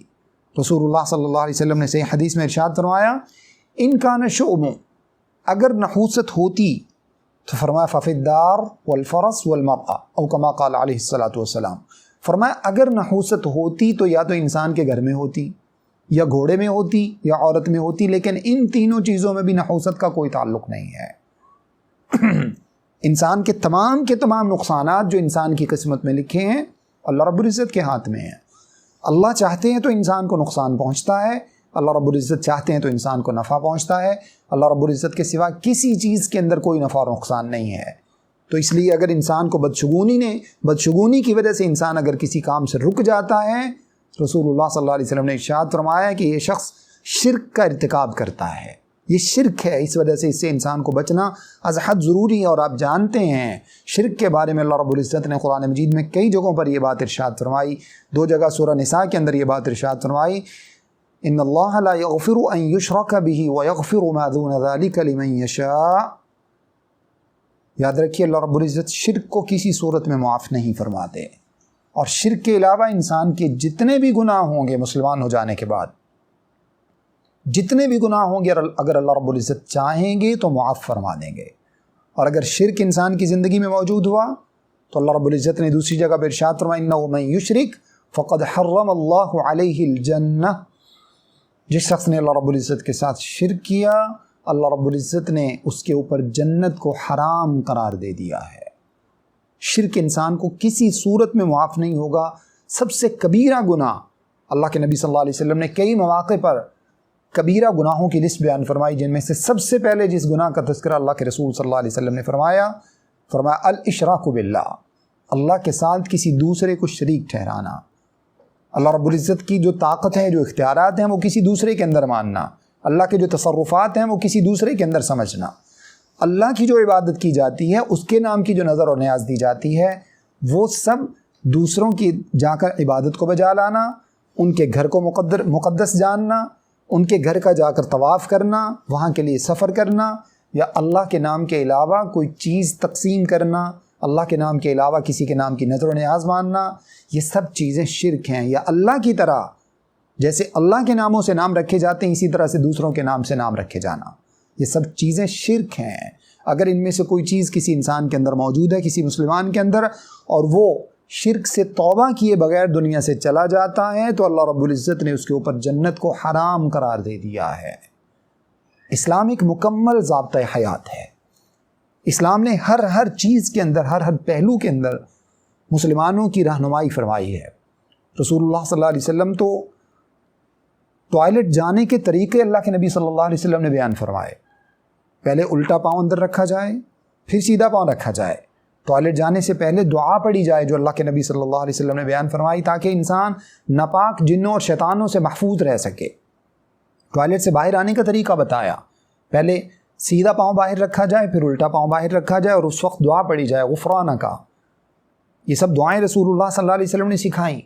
رسول اللہ صلی اللہ علیہ وسلم نے صحیح حدیث میں ارشاد فرمایا ان کان شؤم، اگر نحوست ہوتی تو فرمایا ففی الدار والفرس والمرأة او کما قال علیہ الصلاۃ والسلام. فرمایا اگر نحوست ہوتی تو یا تو انسان کے گھر میں ہوتی، یا گھوڑے میں ہوتی، یا عورت میں ہوتی، لیکن ان تینوں چیزوں میں بھی نحوست کا کوئی تعلق نہیں ہے. انسان کے تمام نقصانات جو انسان کی قسمت میں لکھے ہیں اللہ رب العزت کے ہاتھ میں ہیں. اللہ چاہتے ہیں تو انسان کو نقصان پہنچتا ہے، اللہ رب العزت چاہتے ہیں تو انسان کو نفع پہنچتا ہے. اللہ رب العزت کے سوا کسی چیز کے اندر کوئی نفع اور نقصان نہیں ہے. تو اس لیے اگر انسان کو بدشگونی کی وجہ سے انسان اگر کسی کام سے رک جاتا ہے، رسول اللہ صلی اللہ علیہ وسلم نے ارشاد فرمایا کہ یہ شخص شرک کا ارتکاب کرتا ہے. یہ شرک ہے، اس وجہ سے اس سے انسان کو بچنا از حد ضروری ہے۔ اور آپ جانتے ہیں شرک کے بارے میں اللہ رب العزت نے قرآن مجید میں کئی جگہوں پر یہ بات ارشاد فرمائی۔ 2 جگہ سورہ نساء کے اندر یہ بات ارشاد فرمائی، ان اللہ لا یغفر ان یشرک بہ ویغفر ما دون ذلک لمن یشاء۔ یاد رکھیے اللہ رب العزت شرک کو کسی صورت میں معاف نہیں فرماتے، اور شرک کے علاوہ انسان کے جتنے بھی گناہ ہوں گے مسلمان ہو جانے کے بعد، جتنے بھی گناہ ہوں گے اگر اللہ رب العزت چاہیں گے تو معاف فرما دیں گے۔ اور اگر شرک انسان کی زندگی میں موجود ہوا تو اللہ رب العزت نے دوسری جگہ پر ارشاد فرمایا انہ من یشرک فقد حرم اللہ علیہ الجنہ، جس شخص نے اللہ رب العزت کے ساتھ شرک کیا اللہ رب العزت نے اس کے اوپر جنت کو حرام قرار دے دیا ہے۔ شرک انسان کو کسی صورت میں معاف نہیں ہوگا۔ سب سے کبیرہ گناہ، اللہ کے نبی صلی اللہ علیہ وسلم نے کئی مواقع پر کبیرہ گناہوں کی لسٹ بیان فرمائی، جن میں سے سب سے پہلے جس گناہ کا تذکرہ اللہ کے رسول صلی اللہ علیہ وسلم نے فرمایا الاشراک باللہ، اللہ کے ساتھ کسی دوسرے کو شریک ٹھہرانا۔ اللہ رب العزت کی جو طاقت ہے، جو اختیارات ہیں، وہ کسی دوسرے کے اندر ماننا، اللہ کے جو تصرفات ہیں وہ کسی دوسرے کے اندر سمجھنا، اللہ کی جو عبادت کی جاتی ہے، اس کے نام کی جو نظر اور نیاز دی جاتی ہے، وہ سب دوسروں کی جا کر عبادت کو بجا لانا، ان کے گھر کو مقدس جاننا، ان کے گھر کا جا کر طواف کرنا، وہاں کے لیے سفر کرنا، یا اللہ کے نام کے علاوہ کوئی چیز تقسیم کرنا، اللہ کے نام کے علاوہ کسی کے نام کی نظر و نیاز ماننا، یہ سب چیزیں شرک ہیں۔ یا اللہ کی طرح جیسے اللہ کے ناموں سے نام رکھے جاتے ہیں، اسی طرح سے دوسروں کے نام سے نام رکھے جانا، یہ سب چیزیں شرک ہیں۔ اگر ان میں سے کوئی چیز کسی انسان کے اندر موجود ہے، کسی مسلمان کے اندر، اور وہ شرک سے توبہ کیے بغیر دنیا سے چلا جاتا ہے، تو اللہ رب العزت نے اس کے اوپر جنت کو حرام قرار دے دیا ہے۔ اسلام ایک مکمل ضابطۂ حیات ہے۔ اسلام نے ہر چیز کے اندر، ہر پہلو کے اندر مسلمانوں کی رہنمائی فرمائی ہے۔ رسول اللہ صلی اللہ علیہ وسلم تو ٹوائلٹ جانے کے طریقے اللہ کے نبی صلی اللہ علیہ وسلم نے بیان فرمائے۔ پہلے الٹا پاؤں اندر رکھا جائے، پھر سیدھا پاؤں رکھا جائے۔ ٹوائلٹ جانے سے پہلے دعا پڑھی جائے جو اللہ کے نبی صلی اللہ علیہ وسلم نے بیان فرمائی، تاکہ انسان ناپاک جنوں اور شیطانوں سے محفوظ رہ سکے۔ ٹوائلٹ سے باہر آنے کا طریقہ بتایا، پہلے سیدھا پاؤں باہر رکھا جائے، پھر الٹا پاؤں باہر رکھا جائے، اور اس وقت دعا پڑھی جائے غفرانک۔ یہ سب دعائیں رسول اللہ صلی اللہ علیہ وسلم نے سکھائیں۔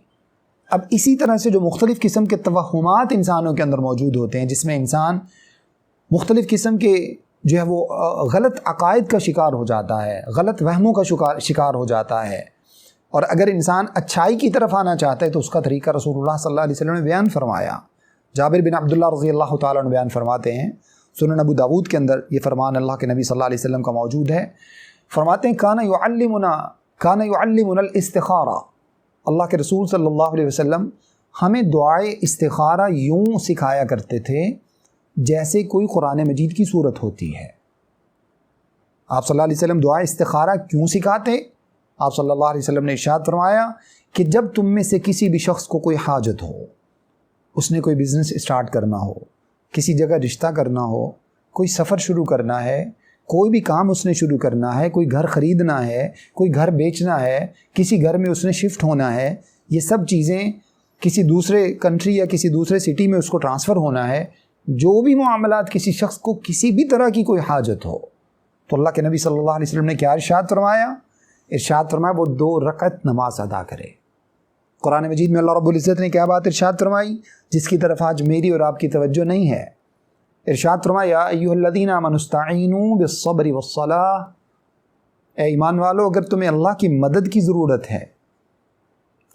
اب اسی طرح سے جو مختلف قسم کے توہمات انسانوں کے اندر موجود ہوتے ہیں، جس میں انسان مختلف قسم کے جو ہے وہ غلط عقائد کا شکار ہو جاتا ہے، غلط وہموں کا شکار ہو جاتا ہے، اور اگر انسان اچھائی کی طرف آنا چاہتا ہے تو اس کا طریقہ رسول اللہ صلی اللہ علیہ وسلم نے بیان فرمایا۔ جابر بن عبداللہ رضی اللہ تعالیٰ عنہ بیان فرماتے ہیں، سنن ابو داود کے اندر یہ فرمان اللہ کے نبی صلی اللہ علیہ وسلم کا موجود ہے۔ فرماتے ہیں کان یعلمنا الاستخارہ، اللہ کے رسول صلی اللہ علیہ وسلم ہمیں دعائے استخارہ یوں سکھایا کرتے تھے جیسے کوئی قرآن مجید کی صورت ہوتی ہے۔ آپ صلی اللہ علیہ وسلم دعائے استخارہ کیوں سکھاتے؟ آپ صلی اللہ علیہ وسلم نے ارشاد فرمایا کہ جب تم میں سے کسی بھی شخص کو کوئی حاجت ہو، اس نے کوئی بزنس اسٹارٹ کرنا ہو، کسی جگہ رشتہ کرنا ہو، کوئی سفر شروع کرنا ہے، کوئی بھی کام اس نے شروع کرنا ہے، کوئی گھر خریدنا ہے، کوئی گھر بیچنا ہے، کسی گھر میں اس نے شفٹ ہونا ہے، یہ سب چیزیں کسی دوسرے کنٹری یا کسی دوسرے سٹی میں اس کو ٹرانسفر ہونا ہے، جو بھی معاملات کسی شخص کو کسی بھی طرح کی کوئی حاجت ہو، تو اللہ کے نبی صلی اللہ علیہ وسلم نے کیا ارشاد فرمایا؟ ارشاد فرمایا وہ 2 رکعت نماز ادا کرے۔ قرآن مجید میں اللہ رب العزت نے کیا بات ارشاد فرمائی جس کی طرف آج میری اور آپ کی توجہ نہیں ہے؟ ارشاد فرمایا یا ایھا الذین آمنوا استعینوا بالصبر والصلاۃ، اے ایمان والو اگر تمہیں اللہ کی مدد کی ضرورت ہے،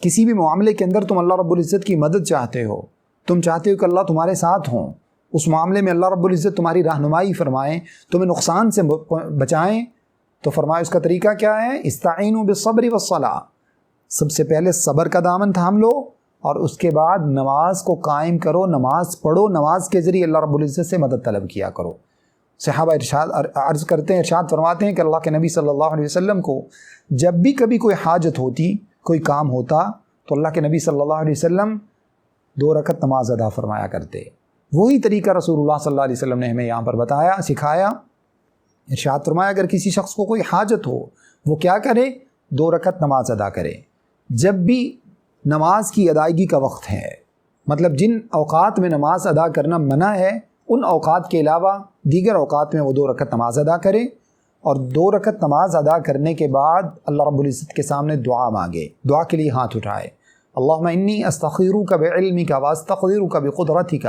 کسی بھی معاملے کے اندر تم اللہ رب العزت کی مدد چاہتے ہو، تم چاہتے ہو کہ اللہ تمہارے ساتھ ہوں، اس معاملے میں اللہ رب العزت تمہاری رہنمائی فرمائیں، تمہیں نقصان سے بچائیں، تو فرمایا اس کا طریقہ کیا ہے؟ استعینوا بالصبر والصلاۃ، سب سے پہلے صبر کا دامن تھام لو، اور اس کے بعد نماز کو قائم کرو، نماز پڑھو، نماز کے ذریعے اللہ رب العزت سے مدد طلب کیا کرو۔ صحابہ عرض کرتے ہیں، ارشاد فرماتے ہیں کہ اللہ کے نبی صلی اللہ علیہ وسلم کو جب بھی کبھی کوئی حاجت ہوتی، کوئی کام ہوتا، تو اللہ کے نبی صلی اللہ علیہ وسلم 2 رکعت نماز ادا فرمایا کرتے۔ وہی طریقہ رسول اللہ صلی اللہ علیہ وسلم نے ہمیں یہاں پر بتایا، سکھایا۔ ارشاد فرمایا اگر کسی شخص کو کوئی حاجت ہو، وہ کیا کرے؟ 2 رکعت نماز ادا کرے۔ جب بھی نماز کی ادائیگی کا وقت ہے، مطلب جن اوقات میں نماز ادا کرنا منع ہے، ان اوقات کے علاوہ دیگر اوقات میں وہ 2 رکعت نماز ادا کرے، اور 2 رکعت نماز ادا کرنے کے بعد اللہ رب العزت کے سامنے دعا مانگے، دعا کے لیے ہاتھ اٹھائے، اللہم انی استخیرک بعلمک واستقدرک بقدرتک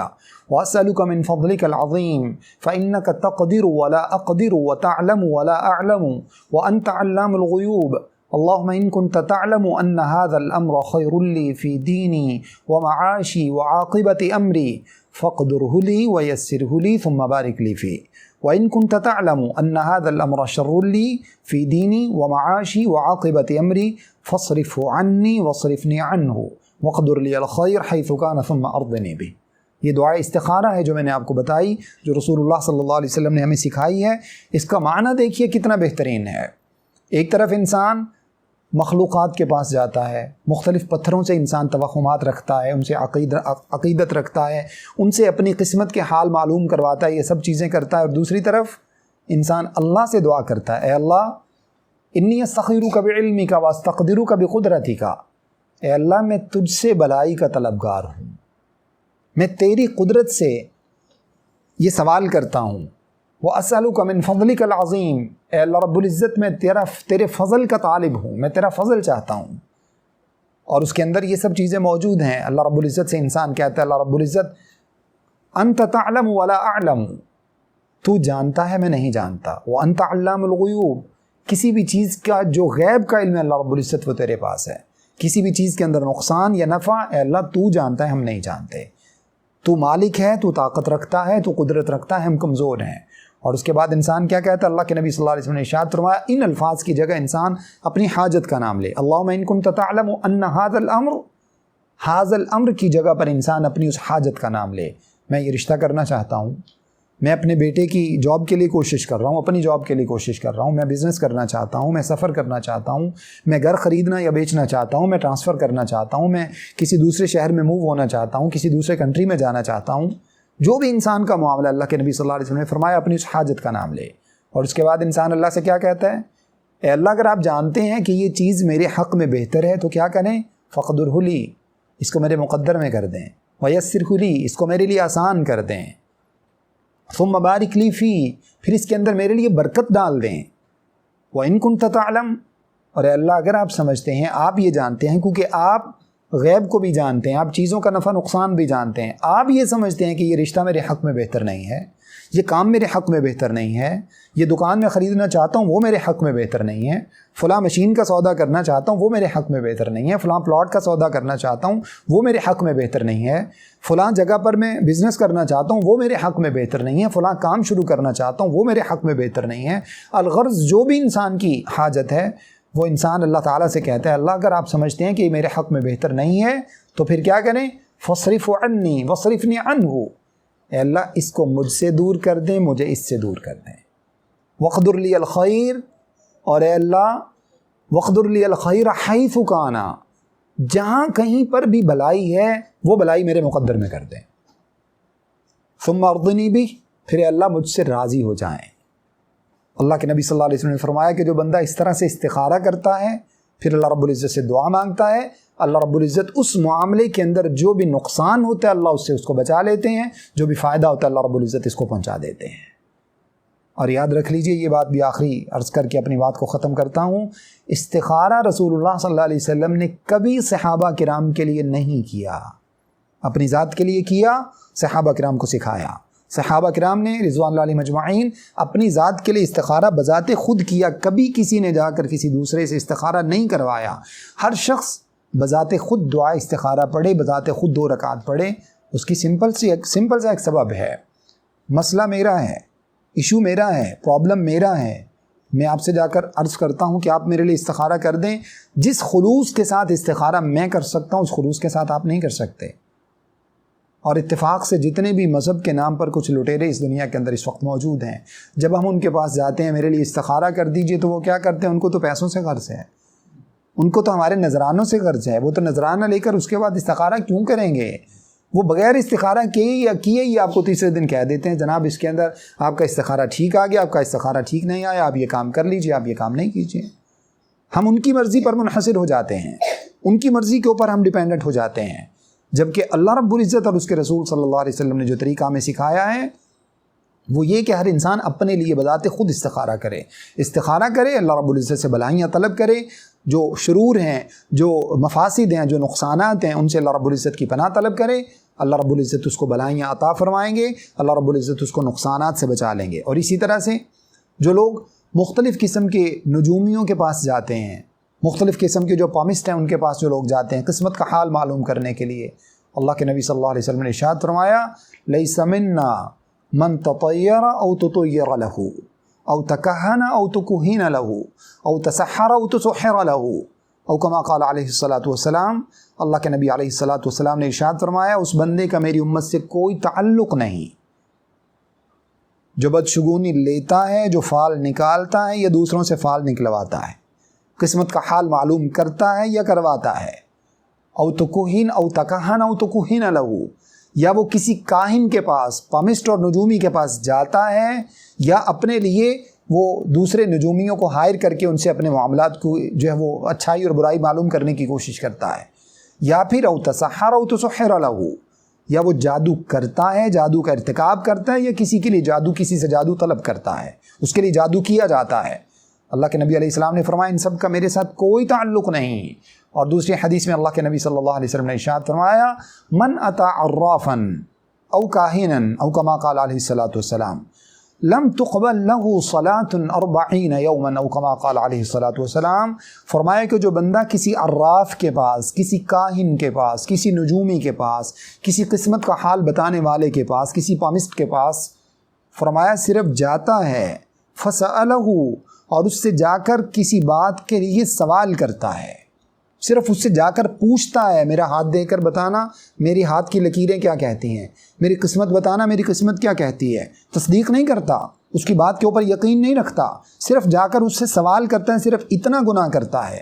واسألک من فضلک العظیم فإنک تقدر ولا اقدر وتعلم ولا اعلم وانت علام الغیوب اللہم ان کنت تعلم ان هذا الامر خیر لی فی دینی ومعاشی وعاقبت امری فاقدره لی ویسره لی ثم بارک لی فی وإن كنت تعلم أن هذا الأمر شر لي في ديني ومعاشي وعاقبة أمري فاصرفه عني واصرفني عنه واقدر لي الخير حيث كان ثم أرضني به۔ یہ دعا استخارہ ہے جو میں نے آپ کو بتائی، جو رسول اللہ صلی اللہ علیہ وسلم نے ہمیں سکھائی ہے۔ اس کا معنی دیکھیے کتنا بہترین ہے۔ ایک طرف انسان مخلوقات کے پاس جاتا ہے، مختلف پتھروں سے انسان توہمات رکھتا ہے، ان سے عقیدت رکھتا ہے، ان سے اپنی قسمت کے حال معلوم کرواتا ہے، یہ سب چیزیں کرتا ہے، اور دوسری طرف انسان اللہ سے دعا کرتا ہے، اے اللہ انی استخیرک بعلمک واستقدرک بقدرتک، اے اللہ میں تجھ سے بھلائی کا طلبگار ہوں، میں تیری قدرت سے یہ سوال کرتا ہوں، وَأَسْأَلُكَ مِن فَضْلِكَ الْعَظِيمِ، اے اللہ رب العزت میں تیرے فضل کا طالب ہوں، میں تیرا فضل چاہتا ہوں۔ اور اس کے اندر یہ سب چیزیں موجود ہیں۔ اللہ رب العزت سے انسان کہتا ہے، اللہ رب العزت انت تعلم ولا اعلم، تو جانتا ہے میں نہیں جانتا، وانت علام الغیوب، کسی بھی چیز کا جو غیب کا علم ہے اللہ رب العزت وہ تیرے پاس ہے، کسی بھی چیز کے اندر نقصان یا نفع اے اللہ تو جانتا ہے، ہم نہیں جانتے، تو مالک ہے، تو طاقت رکھتا ہے، تو قدرت رکھتا ہے، ہم کمزور ہیں۔ اور اس کے بعد انسان کیا کہتا ہے؟ اللہ کے نبی صلی اللہ علیہ وسلم نے ارشاد فرمایا، ان الفاظ کی جگہ انسان اپنی حاجت کا نام لے، اللہم ان کنت تعلم ان هذا الامر کی جگہ پر انسان اپنی اس حاجت کا نام لے۔ میں یہ رشتہ کرنا چاہتا ہوں، میں اپنے بیٹے کی جاب کے لیے کوشش کر رہا ہوں، اپنی جاب کے لیے کوشش کر رہا ہوں، میں بزنس کرنا چاہتا ہوں، میں سفر کرنا چاہتا ہوں، میں گھر خریدنا یا بیچنا چاہتا ہوں، میں ٹرانسفر کرنا چاہتا ہوں، میں کسی دوسرے شہر میں موو ہونا چاہتا ہوں، کسی دوسرے کنٹری میں جانا چاہتا ہوں۔ جو بھی انسان کا معاملہ، اللہ کے نبی صلی اللہ علیہ وسلم نے فرمایا اپنی اس حاجت کا نام لے۔ اور اس کے بعد انسان اللہ سے کیا کہتا ہے؟ اے اللہ اگر آپ جانتے ہیں کہ یہ چیز میرے حق میں بہتر ہے تو کیا کریں؟ فقدرہ لی، اس کو میرے مقدر میں کر دیں، ویسرہ لی، اس کو میرے لیے آسان کر دیں، ثم بارک لی فی، پھر اس کے اندر میرے لیے برکت ڈال دیں، وَإِن كُنْتَ تَعْلَمُ، اور اے اللہ اگر آپ سمجھتے ہیں، آپ یہ جانتے ہیں، کیونکہ آپ غیب کو بھی جانتے ہیں، آپ چیزوں کا نفع نقصان بھی جانتے ہیں، آپ یہ سمجھتے ہیں کہ یہ رشتہ میرے حق میں بہتر نہیں ہے، یہ کام میرے حق میں بہتر نہیں ہے، یہ دکان میں خریدنا چاہتا ہوں وہ میرے حق میں بہتر نہیں ہے، فلاں مشین کا سودا کرنا چاہتا ہوں وہ میرے حق میں بہتر نہیں ہے، فلاں پلاٹ کا سودا کرنا چاہتا ہوں وہ میرے حق میں بہتر نہیں ہے، فلاں جگہ پر میں بزنس کرنا چاہتا ہوں وہ میرے حق میں بہتر نہیں ہے، فلاں کام شروع کرنا چاہتا ہوں وہ میرے حق میں بہتر نہیں ہے۔ الغرض جو بھی انسان کی حاجت ہے وہ انسان اللہ تعالیٰ سے کہتا ہے، اللہ اگر آپ سمجھتے ہیں کہ یہ میرے حق میں بہتر نہیں ہے تو پھر کیا کریں؟ فاصرف عنی واصرفنی عنہ، اے اللہ اس کو مجھ سے دور کر دیں، مجھے اس سے دور کر دیں، واقدر لی الخیر، اور اے اللہ واقدر لی الخیر حیث کان، جہاں کہیں پر بھی بھلائی ہے وہ بھلائی میرے مقدر میں کر دیں، ثم ارضنی بہ، پھر اے اللہ مجھ سے راضی ہو جائیں۔ اللہ کے نبی صلی اللہ علیہ وسلم نے فرمایا کہ جو بندہ اس طرح سے استخارہ کرتا ہے پھر اللہ رب العزت سے دعا مانگتا ہے، اللہ رب العزت اس معاملے کے اندر جو بھی نقصان ہوتا ہے اللہ اس سے اس کو بچا لیتے ہیں، جو بھی فائدہ ہوتا ہے اللہ رب العزت اس کو پہنچا دیتے ہیں۔ اور یاد رکھ لیجئے، یہ بات بھی آخری عرض کر کے اپنی بات کو ختم کرتا ہوں، استخارہ رسول اللہ صلی اللہ علیہ وسلم نے کبھی صحابہ کرام کے لیے نہیں کیا، اپنی ذات کے لیے کیا، صحابہ کرام کو سکھایا۔ صحابہ کرام نے رضوان اللہ علیہم اجمعین اپنی ذات کے لیے استخارہ بذات خود کیا، کبھی کسی نے جا کر کسی دوسرے سے استخارہ نہیں کروایا۔ ہر شخص بذات خود دعا استخارہ پڑھے، بذات خود 2 رکعت پڑھے، اس کی سمپل سا ایک سبب ہے، مسئلہ میرا ہے، ایشو میرا ہے، پرابلم میرا ہے، میں آپ سے جا کر عرض کرتا ہوں کہ آپ میرے لیے استخارہ کر دیں۔ جس خلوص کے ساتھ استخارہ میں کر سکتا ہوں اس خلوص کے ساتھ آپ نہیں کر سکتے۔ اور اتفاق سے جتنے بھی مذہب کے نام پر کچھ لٹیرے اس دنیا کے اندر اس وقت موجود ہیں، جب ہم ان کے پاس جاتے ہیں میرے لیے استخارہ کر دیجئے تو وہ کیا کرتے ہیں؟ ان کو تو پیسوں سے غرض ہے، ان کو تو ہمارے نذرانوں سے غرض ہے، وہ تو نذرانہ لے کر اس کے بعد استخارہ کیوں کریں گے؟ وہ بغیر استخارہ کیے ہی آپ کو تیسرے دن کہہ دیتے ہیں جناب اس کے اندر آپ کا استخارہ ٹھیک آ گیا، آپ کا استخارہ ٹھیک نہیں آیا، آپ یہ کام کر لیجئے، آپ یہ کام نہیں کیجئے۔ ہم ان کی مرضی پر منحصر ہو جاتے ہیں، ان کی مرضی کے اوپر ہم ڈیپینڈنٹ ہو جاتے ہیں، جبکہ اللہ رب العزت اور اس کے رسول صلی اللہ علیہ وسلم نے جو طریقہ ہمیں سکھایا ہے وہ یہ کہ ہر انسان اپنے لیے بذات خود استخارہ کرے، اللہ رب العزت سے بلائیاں طلب کرے، جو شرور ہیں، جو مفاسد ہیں، جو نقصانات ہیں، ان سے اللہ رب العزت کی پناہ طلب کرے، اللہ رب العزت اس کو بلائیاں عطا فرمائیں گے، اللہ رب العزت اس کو نقصانات سے بچا لیں گے۔ اور اسی طرح سے جو لوگ مختلف قسم کے نجومیوں کے پاس جاتے ہیں، مختلف قسم کے جو پامسٹ ہیں ان کے پاس جو لوگ جاتے ہیں قسمت کا حال معلوم کرنے کے لیے، اللہ کے نبی صلی اللہ علیہ وسلم نے ارشاد فرمایا لیس منا من تطیر او تطیر له او تکہن او تکہین له او تسحر او تسحر له او کما قال علیہ الصلاۃ والسلام، اللہ کے نبی علیہ الصلاۃ والسلام نے ارشاد فرمایا اس بندے کا میری امت سے کوئی تعلق نہیں جو بدشگونی لیتا ہے، جو فال نکالتا ہے یا دوسروں سے فال نکلواتا ہے، قسمت کا حال معلوم کرتا ہے یا کرواتا ہے، او تکہین او تکہن او تکہین له، یا وہ کسی کاہن کے پاس، پامسٹ اور نجومی کے پاس جاتا ہے، یا اپنے لیے وہ دوسرے نجومیوں کو ہائر کر کے ان سے اپنے معاملات کو جو ہے وہ اچھائی اور برائی معلوم کرنے کی کوشش کرتا ہے، یا پھر او تسحر او تسحر له، یا وہ جادو کرتا ہے، جادو کا ارتکاب کرتا ہے، یا کسی کے لیے جادو، کسی سے جادو طلب کرتا ہے، اس کے لیے جادو کیا جاتا ہے۔ اللہ کے نبی علیہ السلام نے فرمایا ان سب کا میرے ساتھ کوئی تعلق نہیں۔ اور دوسری حدیث میں اللہ کے نبی صلی اللہ علیہ وسلم نے ارشاد فرمایا من اتی عرافا او کاہنا او کما قال علیہ الصلاۃ والسلام لم تقبل له صلاة 40 یوما او کما قال علیہ الصلاۃ والسلام، فرمایا کہ جو بندہ کسی عراف کے پاس، کسی کاہن کے پاس، کسی نجومی کے پاس، کسی قسمت کا حال بتانے والے کے پاس، کسی پامسٹ کے پاس، فرمایا صرف جاتا ہے فسألہ، اور اس سے جا کر کسی بات کے لیے سوال کرتا ہے، صرف اس سے جا کر پوچھتا ہے میرا ہاتھ دے کر بتانا میری ہاتھ کی لکیریں کیا کہتی ہیں، میری قسمت بتانا میری قسمت کیا کہتی ہے، تصدیق نہیں کرتا، اس کی بات کے اوپر یقین نہیں رکھتا، صرف جا کر اس سے سوال کرتا ہے، صرف اتنا گناہ کرتا ہے۔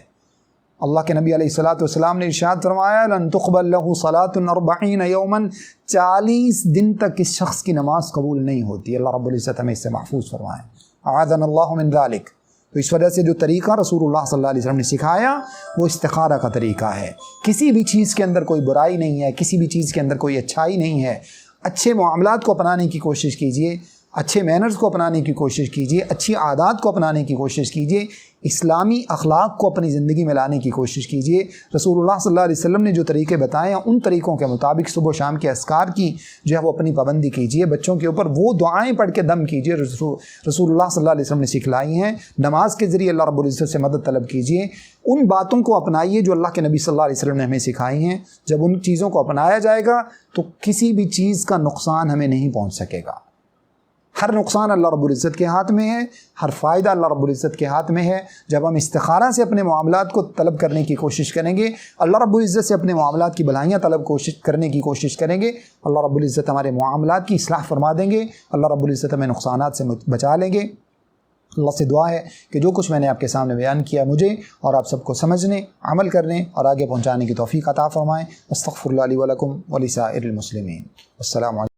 اللہ کے نبی علیہ الصلاۃ والسلام نے ارشاد فرمایا لن تقبل له صلاة 40 یوما، 40 دن تک اس شخص کی نماز قبول نہیں ہوتی۔ اللہ رب العزت ہمیں اس سے محفوظ فرمائے، اعاذنا اللہ من ذلک۔ تو اس وجہ سے جو طریقہ رسول اللہ صلی اللہ علیہ وسلم نے سکھایا وہ استخارہ کا طریقہ ہے۔ کسی بھی چیز کے اندر کوئی برائی نہیں ہے، کسی بھی چیز کے اندر کوئی اچھائی نہیں ہے، اچھے معاملات کو اپنانے کی کوشش کیجیے، اچھے مینرز کو اپنانے کی کوشش کیجیے، اچھی عادات کو اپنانے کی کوشش کیجیے، اسلامی اخلاق کو اپنی زندگی میں لانے کی کوشش کیجیے۔ رسول اللہ صلی اللہ علیہ وسلم نے جو طریقے بتائے ہیں ان طریقوں کے مطابق صبح و شام کے اذکار کی جو ہے وہ اپنی پابندی کیجیے، بچوں کے اوپر وہ دعائیں پڑھ کے دم کیجیے رسول اللہ صلی اللہ علیہ وسلم نے سکھلائی ہیں، نماز کے ذریعے اللہ رب العزت سے مدد طلب کیجیے، ان باتوں کو اپنائیے جو اللہ کے نبی صلی اللہ علیہ وسلم نے ہمیں سکھائی ہیں۔ جب ان چیزوں کو اپنایا جائے گا تو کسی بھی چیز کا نقصان ہمیں نہیں پہنچ سکے گا، ہر نقصان اللہ رب العزت کے ہاتھ میں ہے، ہر فائدہ اللہ رب العزت کے ہاتھ میں ہے۔ جب ہم استخارہ سے اپنے معاملات کو طلب کرنے کی کوشش کریں گے، اللہ رب العزت سے اپنے معاملات کی بھلائیاں کرنے کی کوشش کریں گے، اللہ رب العزت ہمارے معاملات کی اصلاح فرما دیں گے، اللہ رب العزت ہمیں نقصانات سے بچا لیں گے۔ اللہ سے دعا ہے کہ جو کچھ میں نے آپ کے سامنے بیان کیا مجھے اور آپ سب کو سمجھنے، عمل کرنے اور آگے پہنچانے کی توفیق عطا فرمائیں۔ استغفر اللہ لی ولکم ولسائر المسلمین۔ السلام علیکم۔